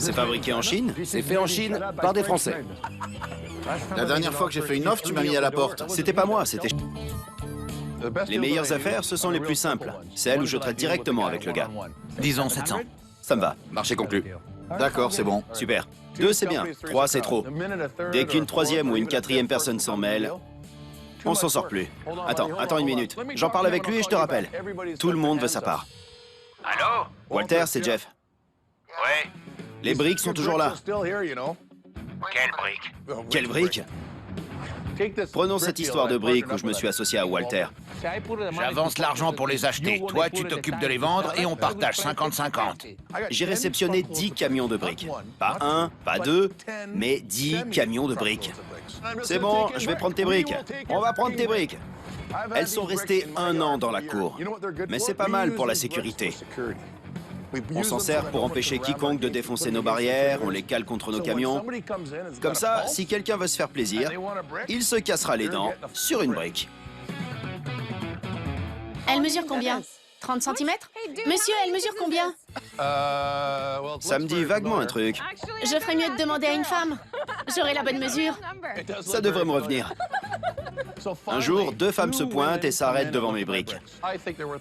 C'est fabriqué en Chine? C'est fait en Chine par des Français. La dernière fois que j'ai fait une offre, tu m'as mis à la porte. C'était pas moi, c'était... Les meilleures affaires, ce sont les plus simples. Celles où je traite directement avec le gars. Disons 700. Ça me va. Marché conclu. D'accord, c'est bon. Super. 2, c'est bien. 3, c'est trop. Dès qu'une troisième ou une quatrième personne s'en mêle, on s'en sort plus. Attends une minute. J'en parle avec lui et je te rappelle. Tout le monde veut sa part. Allô? Walter, c'est Jeff. Ouais. Les briques sont toujours là. Quelle brique? Quelle brique? Prenons cette histoire de briques où je me suis associé à Walter. J'avance l'argent pour les acheter. Toi, tu t'occupes de les vendre et on partage 50-50. J'ai réceptionné 10 camions de briques. Pas un, pas deux, mais 10 camions de briques. C'est bon, je vais prendre tes briques. On va prendre tes briques. Elles sont restées 1 an dans la cour. Mais c'est pas mal pour la sécurité. On s'en sert pour empêcher quiconque de défoncer nos barrières, on les cale contre nos camions. Comme ça, si quelqu'un veut se faire plaisir, il se cassera les dents sur une brique. Elle mesure combien? 30 cm? Monsieur, elle mesure combien? Ça me dit vaguement un truc. Je ferais mieux de demander à une femme. J'aurai la bonne mesure. Ça devrait me revenir. Un jour, 2 femmes se pointent et s'arrêtent devant mes briques.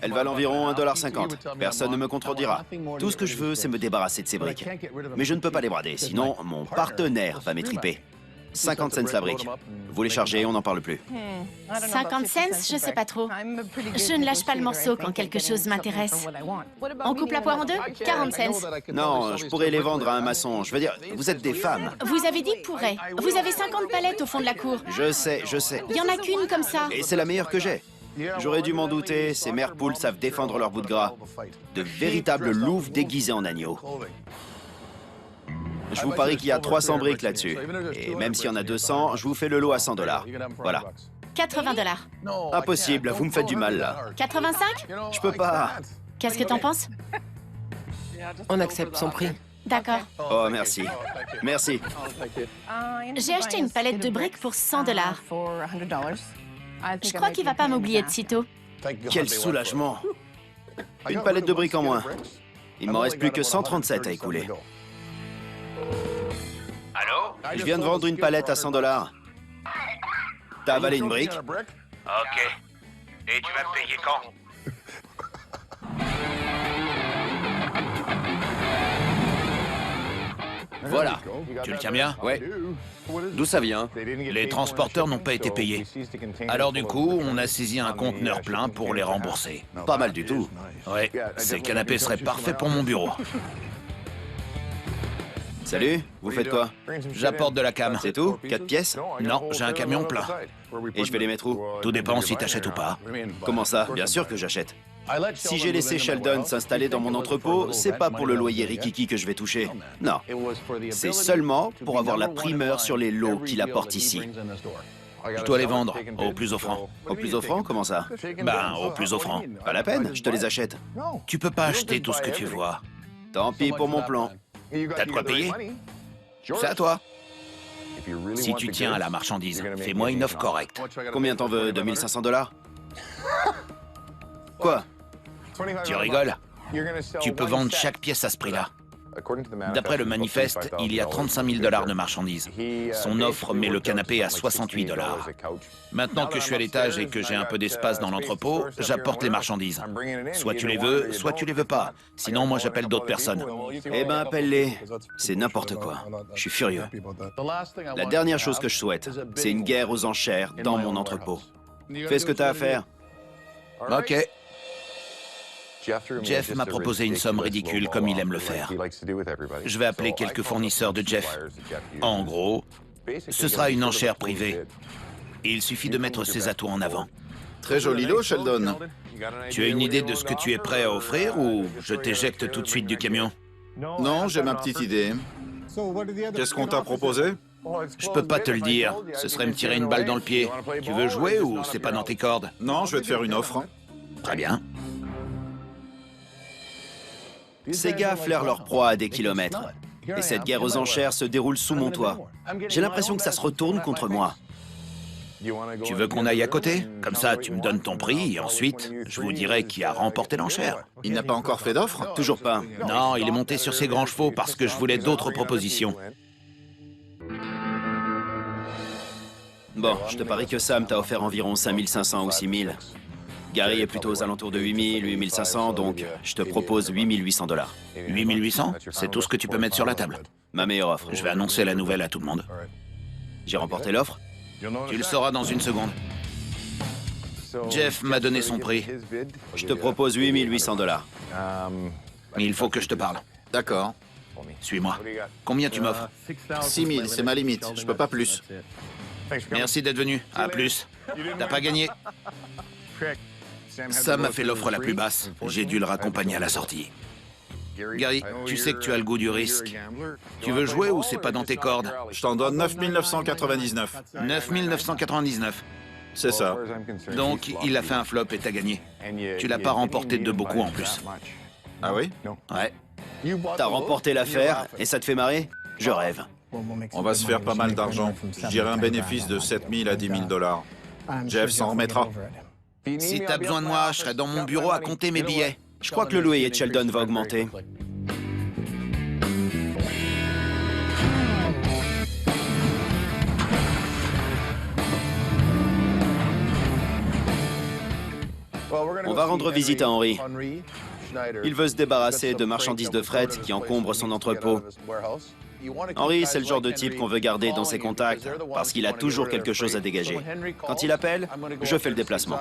Elles valent environ 1,50 $. Personne ne me contredira. Tout ce que je veux, c'est me débarrasser de ces briques. Mais je ne peux pas les brader, sinon mon partenaire va m'étriper. 50 cents la brique. Vous les chargez, on n'en parle plus. 50 cents, je sais pas trop. Je ne lâche pas le morceau quand quelque chose m'intéresse. On coupe la poire en deux? 40 cents. Non, je pourrais les vendre à un maçon. Je veux dire, vous êtes des femmes. Vous avez dit pourrait. Vous avez 50 palettes au fond de la cour. Je sais. Il y en a qu'une comme ça. Et c'est la meilleure que j'ai. J'aurais dû m'en douter, ces mères poules savent défendre leur bout de gras. De véritables louves déguisées en agneaux. Je vous parie qu'il y a 300 briques là-dessus. Et même s'il y en a 200, je vous fais le lot à 100 $. Voilà. 80 $. Impossible, vous me faites du mal là. 85? Je peux pas. Qu'est-ce que t'en penses? On accepte son prix. D'accord. Oh, merci. Merci. J'ai acheté une palette de briques pour 100 $. Je crois qu'il va pas m'oublier de sitôt. Quel soulagement. Une palette de briques en moins. Il m'en reste plus que 137 à écouler. Allô? Je viens de vendre une palette à 100 $. T'as avalé une brique? Ok. Et tu vas me payer quand? Voilà. Tu le tiens bien? Ouais. D'où ça vient? Les transporteurs n'ont pas été payés. Alors du coup, on a saisi un conteneur plein pour les rembourser. Pas mal du tout. Ouais, ces canapés seraient parfaits pour mon bureau. Salut, vous faites quoi? J'apporte de la cam. C'est tout? 4 pièces? Non, j'ai un camion plein. Et je vais les mettre où? Tout dépend si t'achètes ou pas. Comment ça? Bien sûr que j'achète. Si j'ai laissé Sheldon s'installer dans mon entrepôt, c'est pas pour le loyer rikiki que je vais toucher. Non. C'est seulement pour avoir la primeur sur les lots qu'il apporte ici. Je dois les vendre au plus offrant. Au plus offrant, comment ça? Ben, au plus offrant. Pas la peine, je te les achète. Tu peux pas acheter tout ce que tu vois. Tant pis pour mon plan. T'as de quoi payer? C'est à toi. Si tu tiens à la marchandise, fais-moi une offre correcte. Combien t'en veux? 2500 $? Quoi? Tu rigoles? Tu peux vendre chaque pièce à ce prix-là. D'après le manifeste, il y a 35 000 $ de marchandises. Son offre met le canapé à 68 $. Maintenant que je suis à l'étage et que j'ai un peu d'espace dans l'entrepôt, j'apporte les marchandises. Soit tu les veux, soit tu les veux pas. Sinon, moi, j'appelle d'autres personnes. Eh ben, appelle-les. C'est n'importe quoi. Je suis furieux. La dernière chose que je souhaite, c'est une guerre aux enchères dans mon entrepôt. Fais ce que t'as à faire. Ok. Jeff m'a proposé une somme ridicule comme il aime le faire. Je vais appeler quelques fournisseurs de Jeff. En gros, ce sera une enchère privée. Il suffit de mettre ses atouts en avant. Très joli lot, Sheldon. Tu as une idée de ce que tu es prêt à offrir ou je t'éjecte tout de suite du camion? Non, j'ai ma petite idée. Qu'est-ce qu'on t'a proposé? Je peux pas te le dire. Ce serait me tirer une balle dans le pied. Tu veux jouer ou c'est pas dans tes cordes? Non, je vais te faire une offre. Très bien. Ces gars flairent leur proie à des kilomètres. Et cette guerre aux enchères se déroule sous mon toit. J'ai l'impression que ça se retourne contre moi. Tu veux qu'on aille à côté? Comme ça, tu me donnes ton prix et ensuite, je vous dirai qui a remporté l'enchère. Il n'a pas encore fait d'offre? Toujours pas. Non, il est monté sur ses grands chevaux parce que je voulais d'autres propositions. Bon, je te parie que Sam t'a offert environ 5500 ou 6000. Gary est plutôt aux alentours de 8000, 8500, donc je te propose 8800 $. 8800? C'est tout ce que tu peux mettre sur la table. Ma meilleure offre. Je vais annoncer la nouvelle à tout le monde. J'ai remporté l'offre? Tu le sauras dans une seconde. Jeff m'a donné son prix. Je te propose 8800 $. Mais il faut que je te parle. D'accord. Suis-moi. Combien tu m'offres? 6000, c'est ma limite. Je peux pas plus. Merci d'être venu. À plus. T'as pas gagné. Ça m'a fait l'offre la plus basse. J'ai dû le raccompagner à la sortie. Gary, tu sais que tu as le goût du risque. Tu veux jouer ou c'est pas dans tes cordes? Je t'en donne 9999. 9999. C'est ça. Donc, il a fait un flop et t'as gagné. Tu l'as pas remporté de beaucoup en plus. Ah oui? Ouais. T'as remporté l'affaire et ça te fait marrer? Je rêve. On va se faire pas mal d'argent. Je dirais un bénéfice de 7000 à 10 000 $. Jeff s'en remettra. Si t'as besoin de moi, je serai dans mon bureau à compter mes billets. Je crois que le loyer de Sheldon va augmenter. On va rendre visite à Henry. Il veut se débarrasser de marchandises de fret qui encombrent son entrepôt. Henry, c'est le genre de type qu'on veut garder dans ses contacts parce qu'il a toujours quelque chose à dégager. Quand il appelle, je fais le déplacement.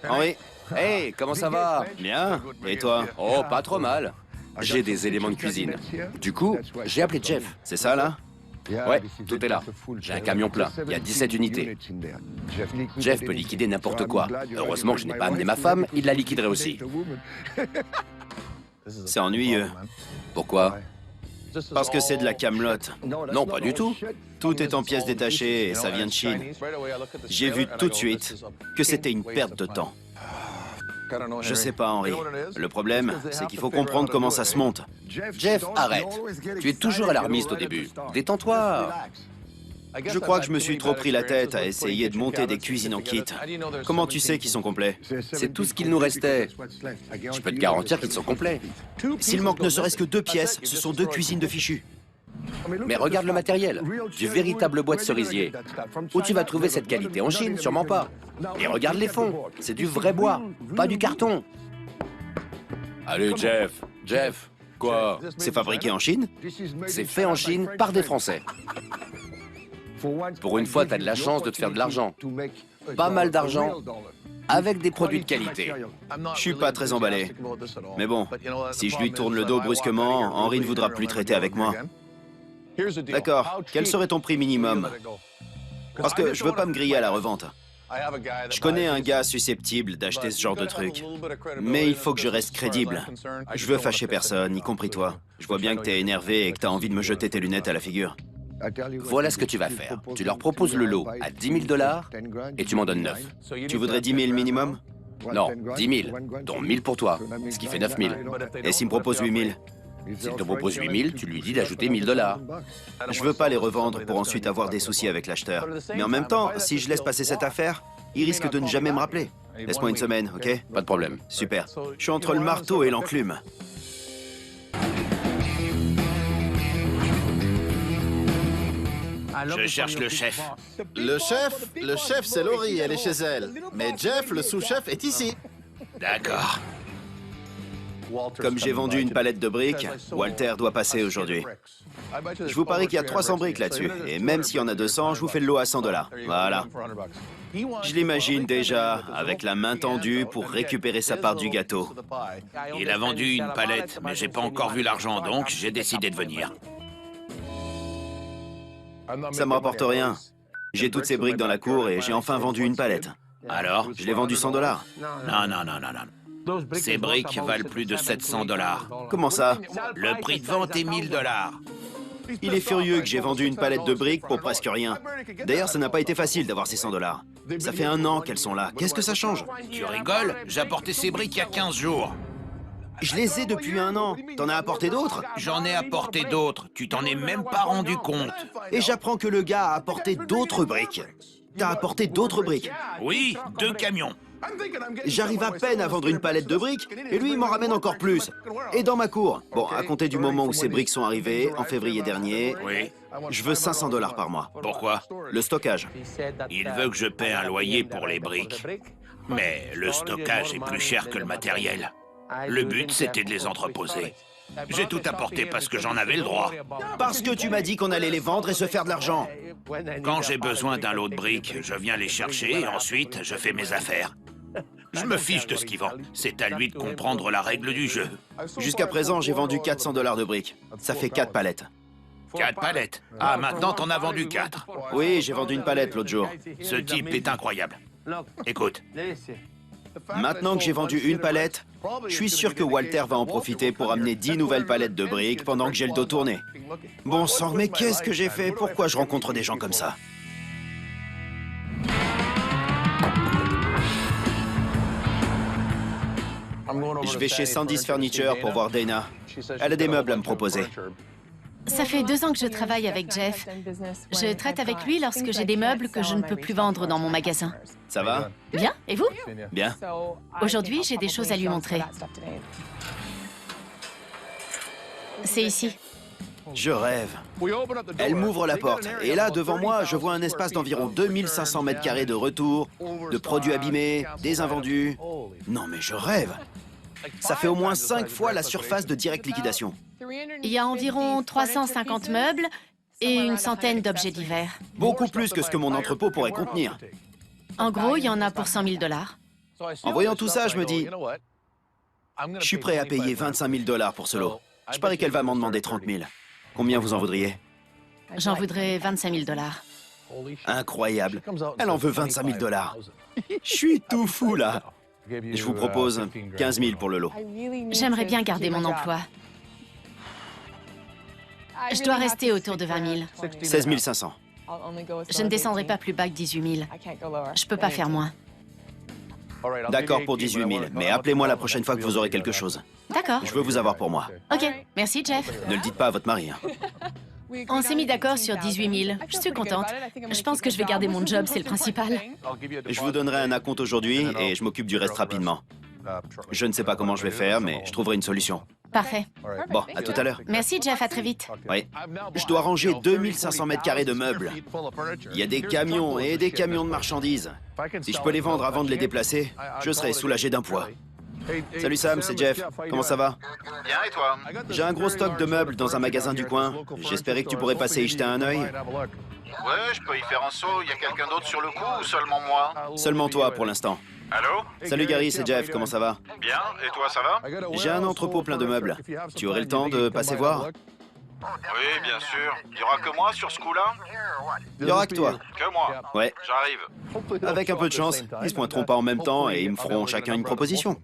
Henry? Hey, comment ça va? Bien. Et toi? Oh, pas trop mal. J'ai des éléments de cuisine. Du coup, j'ai appelé Jeff. C'est ça, là? Ouais, tout est là. J'ai un camion plein. Il y a 17 unités. Jeff peut liquider n'importe quoi. Heureusement que je n'ai pas amené ma femme, il la liquiderait aussi. C'est ennuyeux. Pourquoi? Parce que c'est de la camelote. Non, pas du tout. Tout est en pièces détachées et ça vient de Chine. J'ai vu tout de suite que c'était une perte de temps. Je sais pas, Henry. Le problème, c'est qu'il faut comprendre comment ça se monte. Jeff, arrête. Tu es toujours alarmiste au début. Détends-toi. Je crois que je me suis trop pris la tête à essayer de monter des cuisines en kit. Comment tu sais qu'ils sont complets? C'est tout ce qu'il nous restait. Je peux te garantir qu'ils sont complets. S'il manque ne serait-ce que 2 pièces, ce sont 2 cuisines de fichus. Mais regarde le matériel. Du véritable bois de cerisier. Où tu vas trouver cette qualité? En Chine? Sûrement pas. Et regarde les fonds. C'est du vrai bois, pas du carton. Allez, Jeff. Jeff, quoi? C'est fabriqué en Chine? C'est fait en Chine par des Français. Pour une fois, t'as de la chance de te faire de l'argent. Pas mal d'argent, avec des produits de qualité. Je suis pas très emballé. Mais bon, si je lui tourne le dos brusquement, Henry ne voudra plus traiter avec moi. D'accord. Quel serait ton prix minimum? Parce que je veux pas me griller à la revente. Je connais un gars susceptible d'acheter ce genre de truc. Mais il faut que je reste crédible. Je veux fâcher personne, y compris toi. Je vois bien que t'es énervé et que t'as envie de me jeter tes lunettes à la figure. Voilà ce que tu vas faire. Tu leur proposes le lot à 10 000 $ et tu m'en donnes 9. Tu voudrais 10 000 minimum? Non, 10 000, dont 1000 pour toi, ce qui fait 9 000. Et s'il me propose 8 000? S'il te propose 8 000, tu lui dis d'ajouter 1 000 $. Je veux pas les revendre pour ensuite avoir des soucis avec l'acheteur. Mais en même temps, si je laisse passer cette affaire, il risque de ne jamais me rappeler. Laisse-moi une semaine, ok? Pas de problème. Super. Je suis entre le marteau et l'enclume. Je cherche le chef. Le chef, c'est Laurie, elle est chez elle. Mais Jeff, le sous-chef, est ici. D'accord. Comme j'ai vendu une palette de briques, Walter doit passer aujourd'hui. Je vous parie qu'il y a 300 briques là-dessus. Et même s'il y en a 200, je vous fais le lot à 100 $. Voilà. Je l'imagine déjà, avec la main tendue pour récupérer sa part du gâteau. Il a vendu une palette, mais j'ai pas encore vu l'argent, donc j'ai décidé de venir. Ça me rapporte rien. J'ai toutes ces briques dans la cour et j'ai enfin vendu une palette. Alors? Je l'ai vendu 100 $. Non. Ces briques valent plus de 700 $. Comment ça? Le prix de vente est 1000 $. Il est furieux que j'ai vendu une palette de briques pour presque rien. D'ailleurs, ça n'a pas été facile d'avoir ces 100 $. Ça fait 1 an qu'elles sont là. Qu'est-ce que ça change? Tu rigoles? J'ai apporté ces briques il y a 15 jours. Je les ai depuis 1 an. T'en as apporté d'autres? J'en ai apporté d'autres. Tu t'en es même pas rendu compte. Et j'apprends que le gars a apporté d'autres briques. T'as apporté d'autres briques? Oui, 2 camions. J'arrive à peine à vendre une palette de briques, et lui, il m'en ramène encore plus. Et dans ma cour. Bon, à compter du moment où ces briques sont arrivées, en février dernier, Oui. je veux 500 $ par mois. Pourquoi? Le stockage. Il veut que je paie un loyer pour les briques. Mais le stockage est plus cher que le matériel. Le but, c'était de les entreposer. J'ai tout apporté parce que j'en avais le droit. Parce que tu m'as dit qu'on allait les vendre et se faire de l'argent. Quand j'ai besoin d'un lot de briques, je viens les chercher et ensuite, je fais mes affaires. Je me fiche de ce qu'il vend. C'est à lui de comprendre la règle du jeu. Jusqu'à présent, j'ai vendu 400 $ de briques. Ça fait 4 palettes. 4 palettes. Ah, maintenant, t'en as vendu 4. Oui, j'ai vendu une palette l'autre jour. Ce type est incroyable. Écoute, Maintenant que j'ai vendu une palette, je suis sûr que Walter va en profiter pour amener 10 nouvelles palettes de briques pendant que j'ai le dos tourné. Bon sang, mais qu'est-ce que j'ai fait? Pourquoi je rencontre des gens comme ça? Je vais chez Sandy's Furniture pour voir Dana. Elle a des meubles à me proposer. Ça fait 2 ans que je travaille avec Jeff. Je traite avec lui lorsque j'ai des meubles que je ne peux plus vendre dans mon magasin. Ça va? Bien, et vous? Bien. Aujourd'hui, j'ai des choses à lui montrer. C'est ici. Je rêve. Elle m'ouvre la porte, et là, devant moi, je vois un espace d'environ 2500 mètres carrés de retour, de produits abîmés, des invendus. Non, mais je rêve. Ça fait au moins 5 fois la surface de Direct Liquidation. Il y a environ 350 meubles et une centaine d'objets divers. Beaucoup plus que ce que mon entrepôt pourrait contenir. En gros, il y en a pour 100 000 $. En voyant tout ça, je me dis, je suis prêt à payer 25 000 $ pour ce lot. Je parie qu'elle va m'en demander 30 000. Combien vous en voudriez? J'en voudrais 25 000 $. Incroyable. Elle en veut 25 000 $. Je suis tout fou, là. Je vous propose 15 000 pour le lot. J'aimerais bien garder mon emploi. Je dois rester autour de 20 000. 16 500. Je ne descendrai pas plus bas que 18 000. Je peux pas faire moins. D'accord pour 18 000, mais appelez-moi la prochaine fois que vous aurez quelque chose. D'accord. Je veux vous avoir pour moi. Ok. Merci, Jeff. Ne le dites pas à votre mari. Hein. On s'est mis d'accord sur 18 000. Je suis contente. Je pense que je vais garder mon job, c'est le principal. Je vous donnerai un acompte aujourd'hui et je m'occupe du reste rapidement. Je ne sais pas comment je vais faire, mais je trouverai une solution. Parfait. Bon, à tout à l'heure. Merci, Jeff. À très vite. Oui. Je dois ranger 2500 mètres carrés de meubles. Il y a des camions et des camions de marchandises. Si je peux les vendre avant de les déplacer, je serai soulagé d'un poids. Salut Sam, c'est Jeff. Comment ça va? Bien, et toi? J'ai un gros stock de meubles dans un magasin du coin. J'espérais que tu pourrais passer y jeter un œil. Ouais, je peux y faire un saut. Il y a quelqu'un d'autre sur le coup ou seulement moi? Seulement toi pour l'instant. Allô? Salut Gary, c'est Jeff. Comment ça va? Bien, et toi, ça va? J'ai un entrepôt plein de meubles. Tu aurais le temps de passer voir? Oui, bien sûr. Il y aura que moi sur ce coup-là? Il y aura que toi. Que moi? Ouais. J'arrive. Avec un peu de chance, ils se pointeront pas en même temps et ils me feront chacun une proposition.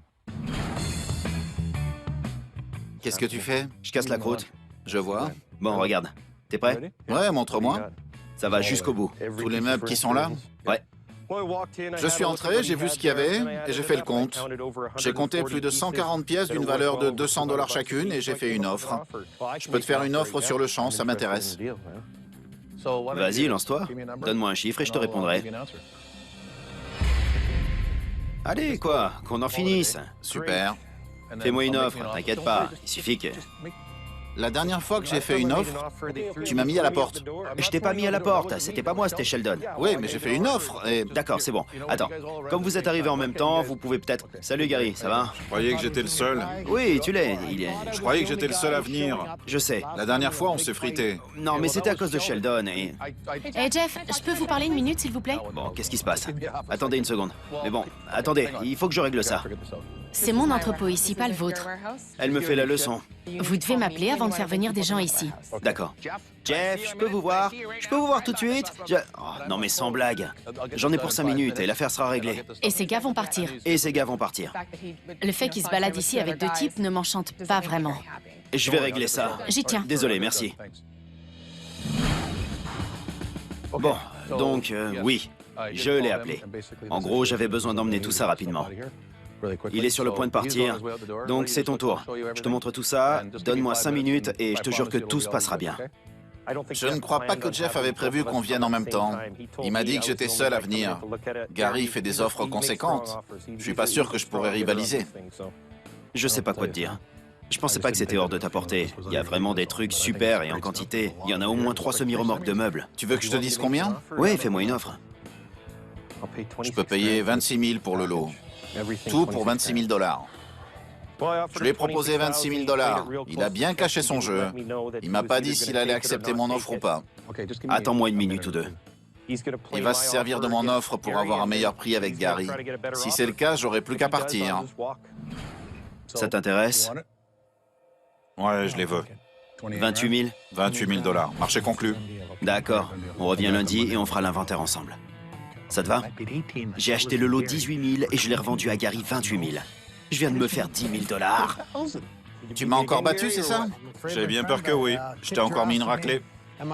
Qu'est-ce que tu fais? Je casse la croûte. Je vois. Bon, regarde. T'es prêt? Ouais, montre-moi. Ça va jusqu'au bout. Tous les meubles qui sont là? Ouais. Je suis entré, j'ai vu ce qu'il y avait et j'ai fait le compte. J'ai compté plus de 140 pièces d'une valeur de 200 $ chacune et j'ai fait une offre. Je peux te faire une offre sur le champ, ça m'intéresse. Vas-y, lance-toi. Donne-moi un chiffre et je te répondrai. Allez, quoi, qu'on en finisse. Super. Fais-moi une offre, t'inquiète pas. Il suffit que... La dernière fois que j'ai fait une offre, tu m'as mis à la porte. Je t'ai pas mis à la porte, c'était pas moi, c'était Sheldon. Oui, mais j'ai fait une offre et... D'accord, c'est bon. Attends, comme vous êtes arrivés en même temps, vous pouvez peut-être... Salut Gary, ça va? Je croyais que j'étais le seul. Oui, tu l'es. Je croyais que j'étais le seul à venir. Je sais. La dernière fois, on s'est frité. Non, mais c'était à cause de Sheldon et... Eh, Jeff, je peux vous parler une minute, s'il vous plaît? Bon, qu'est-ce qui se passe? Attendez une seconde. Mais bon, attendez, il faut que je règle ça. C'est mon entrepôt ici, pas le vôtre. Elle me fait la leçon. Vous devez m'appeler avant de faire venir des gens ici. D'accord. Jeff, je peux vous voir? Je peux vous voir tout de suite? Oh, non mais sans blague. J'en ai pour 5 minutes et l'affaire sera réglée. Et ces gars vont partir. Et ces gars vont partir. Le fait qu'ils se baladent ici avec 2 types ne m'enchante pas vraiment. Je vais régler ça. J'y tiens. Désolé, merci. Bon, donc, oui, je l'ai appelé. En gros, j'avais besoin d'emmener tout ça rapidement. Il est sur le point de partir, donc c'est ton tour. Je te montre tout ça, donne-moi 5 minutes et je te jure que tout se passera bien. Je ne crois pas que Jeff avait prévu qu'on vienne en même temps. Il m'a dit que j'étais seul à venir. Gary fait des offres conséquentes. Je suis pas sûr que je pourrais rivaliser. Je sais pas quoi te dire. Je pensais pas que c'était hors de ta portée. Il y a vraiment des trucs super et en quantité. Il y en a au moins 3 semi-remorques de meubles. Tu veux que je te dise combien? Oui, fais-moi une offre. Je peux payer 26 000 pour le lot. Tout pour 26 000 $. Je lui ai proposé 26 000 $. Il a bien caché son jeu. Il m'a pas dit s'il allait accepter mon offre ou pas. Attends-moi une minute ou deux. Il va se servir de mon offre pour avoir un meilleur prix avec Gary. Si c'est le cas, j'aurai plus qu'à partir. Ça t'intéresse? Ouais, je les veux. 28 000? 28 000 $. Marché conclu. D'accord. On revient lundi et on fera l'inventaire ensemble. Ça te va? J'ai acheté le lot 18 000 et je l'ai revendu à Gary 28 000. Je viens de me faire 10 000 $. Tu m'as encore battu, c'est ça? J'ai bien peur que oui. Je t'ai encore mis une raclée.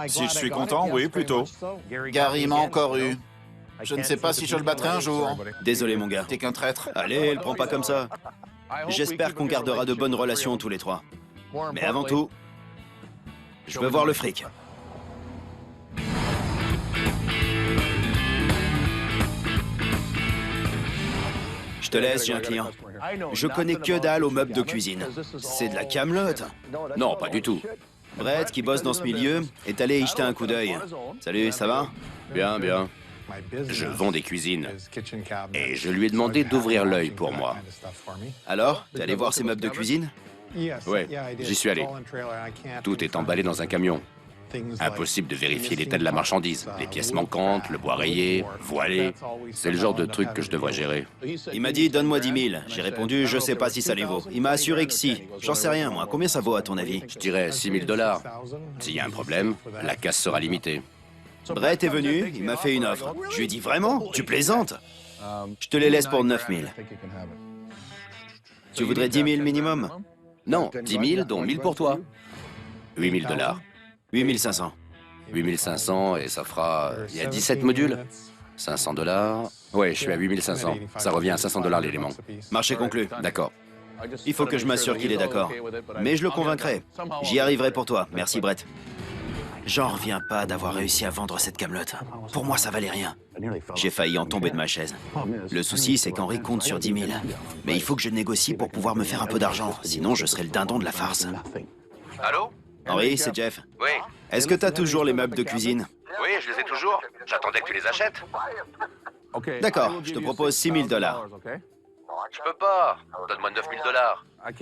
Si je suis content, oui, plutôt. Gary m'a encore eu. Je ne sais pas si je le battrai un jour. Désolé, mon gars. T'es qu'un traître. Allez, le prends pas comme ça. J'espère qu'on gardera de bonnes relations tous les trois. Mais avant tout, je veux voir le fric. Je te laisse, j'ai un client. Je connais que dalle aux meubles de cuisine. C'est de la camelote. Non, pas du tout. Brett, qui bosse dans ce milieu, est allé y jeter un coup d'œil. Salut, ça va? Bien, bien. Je vends des cuisines. Et je lui ai demandé d'ouvrir l'œil pour moi. Alors, t'es allé voir ces meubles de cuisine? Ouais, j'y suis allé. Tout est emballé dans un camion. Impossible de vérifier l'état de la marchandise. Les pièces manquantes, le bois rayé, voilé. C'est le genre de truc que je devrais gérer. Il m'a dit, donne-moi 10 000. J'ai répondu, je sais pas si ça les vaut. Il m'a assuré que si. J'en sais rien, moi. Combien ça vaut, à ton avis? Je dirais 6 000 $. S'il y a un problème, la casse sera limitée. Brett est venu, il m'a fait une offre. Je lui ai dit, vraiment? Tu plaisantes? Je te les laisse pour 9 000. Tu voudrais 10 000 minimum? Non, 10 000, dont 1 000 pour toi. 8 000 $. 8 500. 8 500 et ça fera... Il y a 17 modules. 500 $. Ouais, je suis à 8 500. Ça revient à 500 $ l'élément. Marché conclu. D'accord. Il faut que je m'assure qu'il est d'accord. Mais je le convaincrai. J'y arriverai pour toi. Merci, Brett. J'en reviens pas d'avoir réussi à vendre cette camelote. Pour moi, ça valait rien. J'ai failli en tomber de ma chaise. Le souci, c'est qu'Henri compte sur 10 000. Mais il faut que je négocie pour pouvoir me faire un peu d'argent. Sinon, je serai le dindon de la farce. Allô? Henri, c'est Jeff. Oui. Est-ce que t'as toujours les meubles de cuisine? Oui, je les ai toujours. J'attendais que tu les achètes. D'accord, je te propose 6 000 $. Je peux pas. Donne-moi 9 000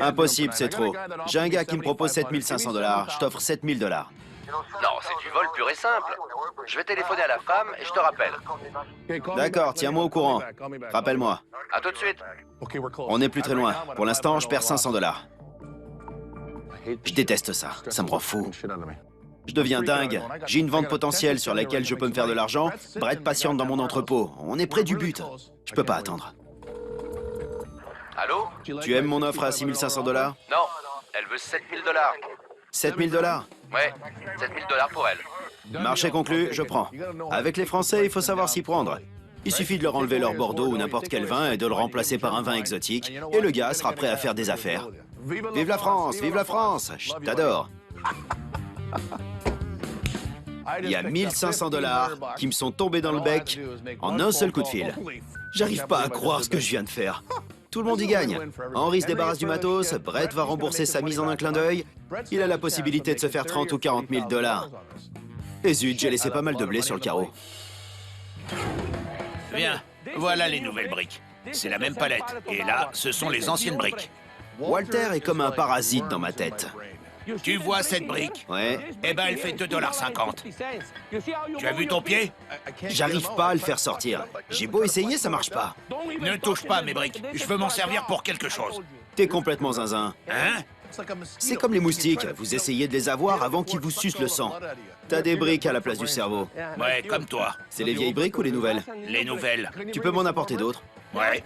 $. Impossible, c'est trop. J'ai un gars qui me propose 7 500 $. Je t'offre 7 000 $. Non, c'est du vol pur et simple. Je vais téléphoner à la femme et je te rappelle. D'accord, tiens-moi au courant. Rappelle-moi. À tout de suite. On n'est plus très loin. Pour l'instant, je perds 500 $. Je déteste ça. Ça me rend fou. Je deviens dingue. J'ai une vente potentielle sur laquelle je peux me faire de l'argent. Brett patiente dans mon entrepôt. On est près du but. Je peux pas attendre. Allô? Tu aimes mon offre à 6 500 $? Non, elle veut 7 000 $. 7 000 $? Ouais, 7 000 $ pour elle. Marché conclu, je prends. Avec les Français, il faut savoir s'y prendre. Il suffit de leur enlever leur Bordeaux ou n'importe quel vin et de le remplacer par un vin exotique, et le gars sera prêt à faire des affaires. Vive la France! Vive la France! Je t'adore! Il y a 1 500 $ qui me sont tombés dans le bec en un seul coup de fil. J'arrive pas à croire ce que je viens de faire. Tout le monde y gagne. Henri se débarrasse du matos, Brett va rembourser sa mise en un clin d'œil. Il a la possibilité de se faire 30 ou 40 000 $. Et zut, j'ai laissé pas mal de blé sur le carreau. Viens, voilà les nouvelles briques. C'est la même palette. Et là, ce sont les anciennes briques. Walter est comme un parasite dans ma tête. Tu vois cette brique? Ouais, Eh ben, elle fait 2,50 $. Tu as vu ton pied? j'arrive pas à le faire sortir. J'ai beau essayer, ça marche pas. Ne touche pas à mes briques. Je veux m'en servir pour quelque chose. T'es complètement zinzin. Hein? C'est comme les moustiques, vous essayez de les avoir avant qu'ils vous sucent le sang. T'as des briques à la place du cerveau. Ouais, comme toi. C'est les vieilles briques ou les nouvelles? Les nouvelles. Tu peux m'en apporter d'autres? Ouais.